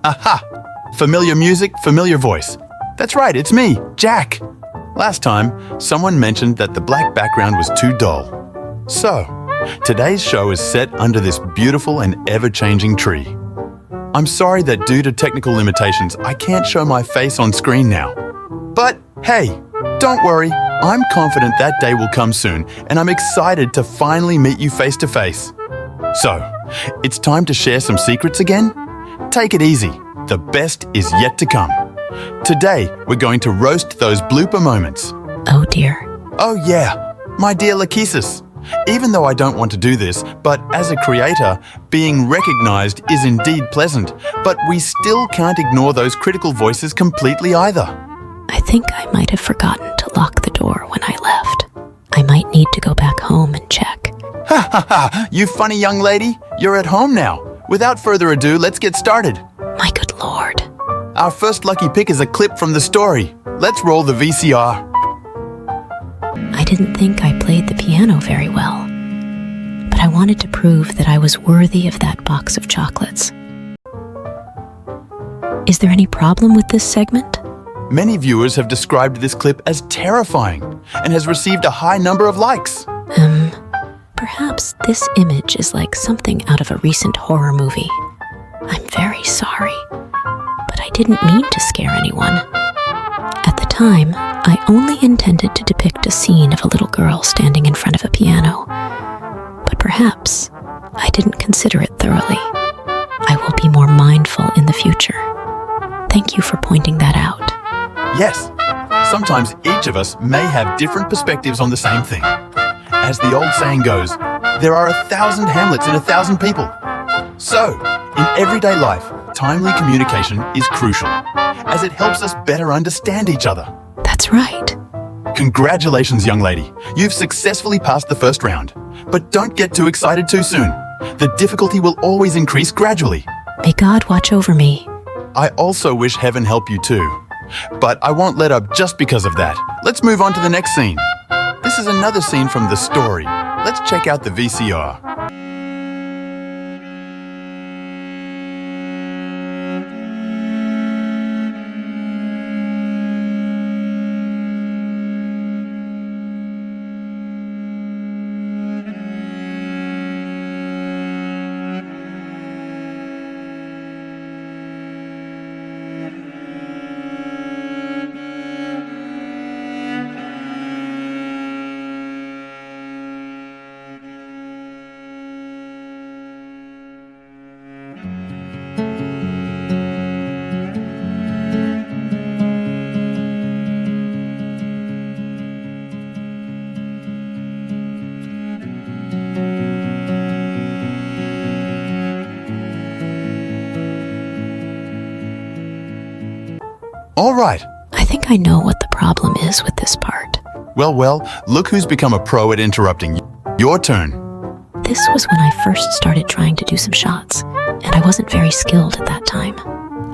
Aha! Familiar music, familiar voice. That's right, it's me, Jack. Last time, someone mentioned that the black background was too dull. So, today's show is set under this beautiful and ever-changing tree. I'm sorry that due to technical limitations, I can't show my face on screen now. But hey, don't worry, I'm confident that day will come soon, and I'm excited to finally meet you face to face. So, it's time to share some secrets again? Take it easy, the best is yet to come. Today, we're going to roast those blooper moments. Oh dear. Oh yeah, my dear Lachesis. Even though I don't want to do this, but as a creator, being recognized is indeed pleasant, but we still can't ignore those critical voices completely either. I think I might have forgotten to lock the door when I left. I might need to go back home and check. Ha ha ha, you funny young lady, you're at home now. Without further ado, let's get started. My good lord. Our first lucky pick is a clip from the story. Let's roll the VCR. I didn't think I played the piano very well, but I wanted to prove that I was worthy of that box of chocolates. Is there any problem with this segment? Many viewers have described this clip as terrifying and has received a high number of likes. Perhaps this image is like something out of a recent horror movie. I'm very sorry, but I didn't mean to scare anyone. At the time, I only intended to depict a scene of a little girl standing in front of a piano, but perhaps I didn't consider it thoroughly. I will be more mindful in the future. Thank you for pointing that out. Yes, sometimes each of us may have different perspectives on the same thing. As the old saying goes, there are 1,000 Hamlets in 1,000 people. So, in everyday life, timely communication is crucial, as it helps us better understand each other. That's right. Congratulations, young lady. You've successfully passed the first round. But don't get too excited too soon. The difficulty will always increase gradually. May God watch over me. I also wish heaven help you too. But I won't let up just because of that. Let's move on to the next scene. This is another scene from the story. Let's check out the VCR. All right. I think I know what the problem is with this part. Well, look who's become a pro at interrupting. Your turn. This was when I first started trying to do some shots, and I wasn't very skilled at that time.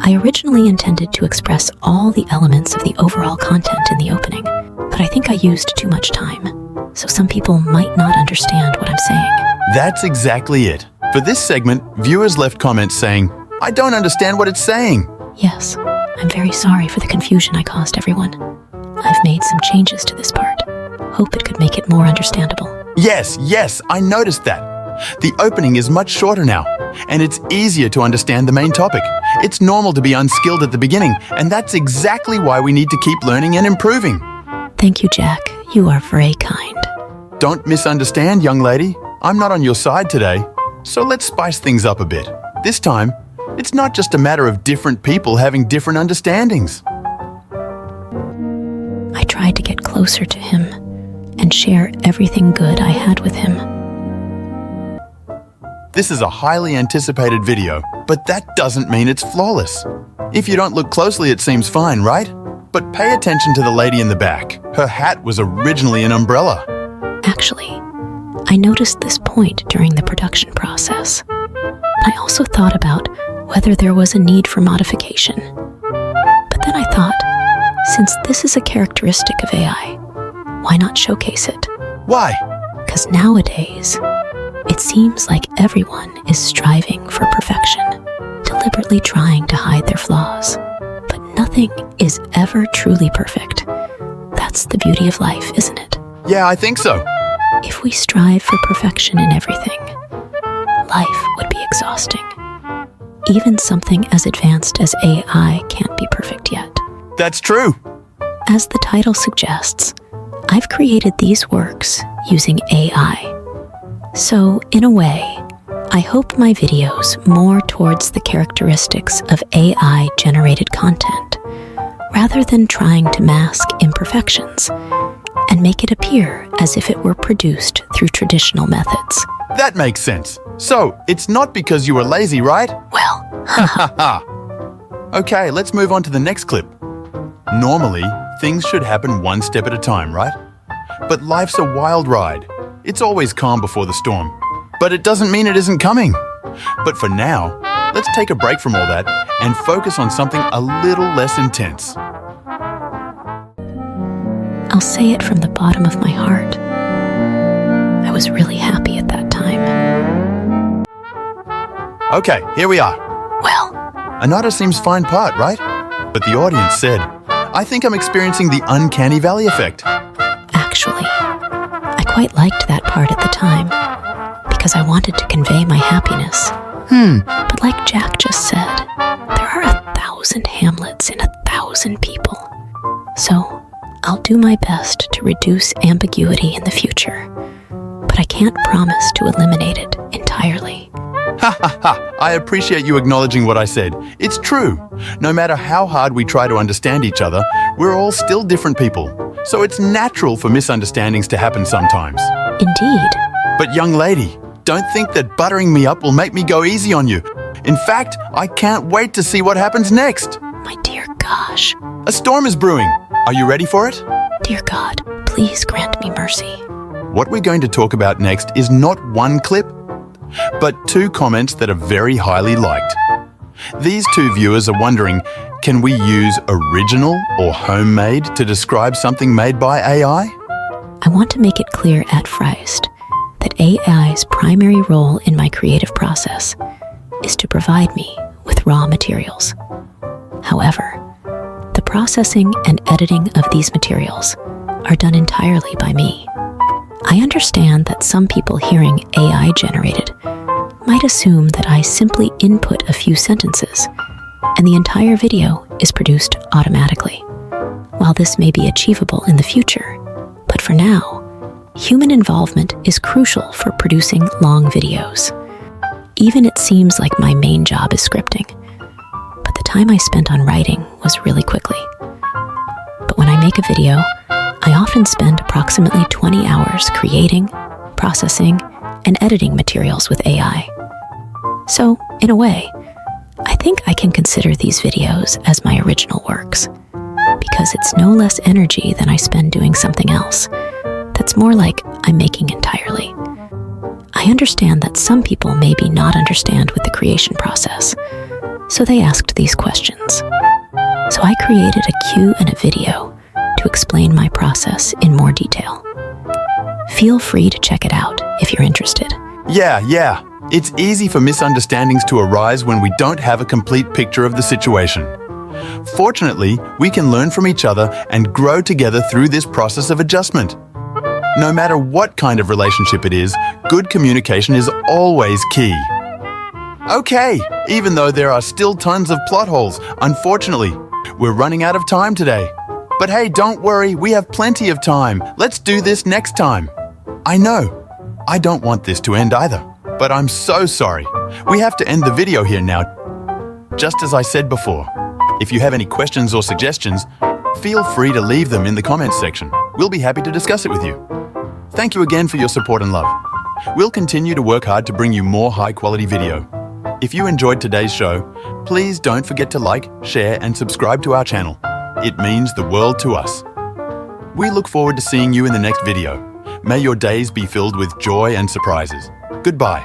I originally intended to express all the elements of the overall content in the opening, but I think I used too much time, so some people might not understand what I'm saying. That's exactly it. For this segment, viewers left comments saying, I don't understand what it's saying. Yes, I'm very sorry for the confusion I caused everyone. I've made some changes to this part. Hope it could make it more understandable. Yes, I noticed that. The opening is much shorter now, and it's easier to understand the main topic. It's normal to be unskilled at the beginning, and that's exactly why we need to keep learning and improving. Thank you, Jack. You are very kind. Don't misunderstand, young lady. I'm not on your side today, so let's spice things up a bit. This time, it's not just a matter of different people having different understandings. I tried to get closer to him and share everything good I had with him. This is a highly anticipated video, but that doesn't mean it's flawless. If you don't look closely, it seems fine, right? But pay attention to the lady in the back. Her hat was originally an umbrella. Actually, I noticed this point during the production process. I also thought about whether there was a need for modification. But then I thought, since this is a characteristic of AI, why not showcase it? Why? Because nowadays, it seems like everyone is striving for perfection, to deliberately trying to hide their flaws. But nothing is ever truly perfect. That's the beauty of life, isn't it? Yeah, I think so. If we strive for perfection in everything, life would be exhausting. Even something as advanced as AI can't be perfect yet. That's true. As the title suggests, I've created these works using AI. So, in a way, I hope my videos more towards the characteristics of AI-generated content, rather than trying to mask imperfections and make it appear as if it were produced through traditional methods. That makes sense. So, it's not because you were lazy, right? Well, Haha. Okay, let's move on to the next clip. Normally, things should happen one step at a time, right? But life's a wild ride. It's always calm before the storm. But it doesn't mean it isn't coming. But for now, let's take a break from all that and focus on something a little less intense. I'll say it from the bottom of my heart. I was really happy at that time. Okay, here we are. Well, Anata seems fine part, right? But the audience said, I think I'm experiencing the uncanny valley effect. actually, I quite liked that part at the time because I wanted to convey my happiness. But like Jack just said, there are 1,000 Hamlets in 1,000 people. So I'll do my best to reduce ambiguity in the future, but I can't promise to eliminate it entirely. Ha ha ha! I appreciate you acknowledging what I said. It's true. No matter how hard we try to understand each other, we're all still different people. So it's natural for misunderstandings to happen sometimes. Indeed. But young lady, don't think that buttering me up will make me go easy on you. In fact, I can't wait to see what happens next. My dear gosh. A storm is brewing. Are you ready for it? Dear God, please grant me mercy. What we're going to talk about next is not one clip, but 2 comments that are very highly liked. These 2 viewers are wondering, can we use original or homemade to describe something made by AI? I want to make it clear at first that AI's primary role in my creative process is to provide me with raw materials. However, the processing and editing of these materials are done entirely by me. I understand that some people hearing AI generated might assume that I simply input a few sentences and the entire video is produced automatically. While this may be achievable in the future, but for now, human involvement is crucial for producing long videos. Even it seems like my main job is scripting, but the time I spent on writing was really quickly. But when I make a video, I often spend approximately 20 hours creating, processing, and editing materials with AI. So, in a way, I think I can consider these videos as my original works, because it's no less energy than I spend doing something else that's more like I'm making entirely. I understand that some people maybe not understand with the creation process, so they asked these questions. So I created a cue and a video to explain my process in more detail. Feel free to check it out if you're interested. Yeah. It's easy for misunderstandings to arise when we don't have a complete picture of the situation. Fortunately, we can learn from each other and grow together through this process of adjustment. No matter what kind of relationship it is, good communication is always key. Okay, even though there are still tons of plot holes, unfortunately, we're running out of time today. But hey, don't worry, we have plenty of time. Let's do this next time. I know, I don't want this to end either, but I'm so sorry. We have to end the video here now. Just as I said before, if you have any questions or suggestions, feel free to leave them in the comments section. We'll be happy to discuss it with you. Thank you again for your support and love. We'll continue to work hard to bring you more high-quality video. If you enjoyed today's show, please don't forget to like, share, and subscribe to our channel. It means the world to us. We look forward to seeing you in the next video. May your days be filled with joy and surprises. Goodbye.